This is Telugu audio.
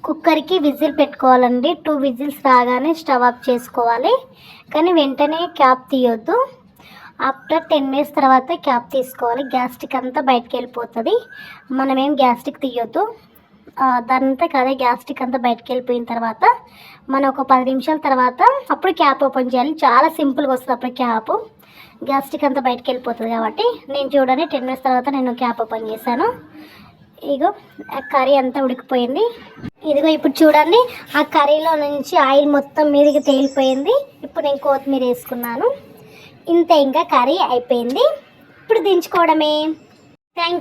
కుక్కర్కి విజిల్ పెట్టుకోవాలండి. 2 విజిల్స్ రాగానే స్టవ్ ఆఫ్ చేసుకోవాలి. కానీ వెంటనే క్యాప్ తీయొద్దు. ఆఫ్టర్ 10 మినిట్స్ తర్వాత క్యాప్ తీసుకోవాలి. గ్యాస్ట్రిక్ అంతా బయటకు వెళ్ళిపోతుంది. మనమేం గ్యాస్ట్రిక్ తీయొద్దు. దానంతా అదే గ్యాస్ట్రిక్ అంతా బయటకు వెళ్ళిపోయిన తర్వాత మనం ఒక 10 నిమిషాల తర్వాత అప్పుడు క్యాప్ ఓపెన్ చేయాలి. చాలా సింపుల్గా వస్తుంది అప్పుడు క్యాప్. గ్యాస్ట్రిక్ అంతా బయటకు వెళ్ళిపోతుంది కాబట్టి నేను చూడండి 10 మినిట్స్ తర్వాత నేను క్యాప్ ఓపెన్ చేశాను. ఇగో కర్రీ అంతా ఉడికిపోయింది. ఇదిగో ఇప్పుడు చూడండి ఆ కర్రీలో నుంచి ఆయిల్ మొత్తం మీదకి తేలిపోయింది. ఇప్పుడు నేను కొత్తిమీర వేసుకున్నాను. ఇంతే, ఇంకా కర్రీ అయిపోయింది. ఇప్పుడు దించుకోవడమే. Thank you.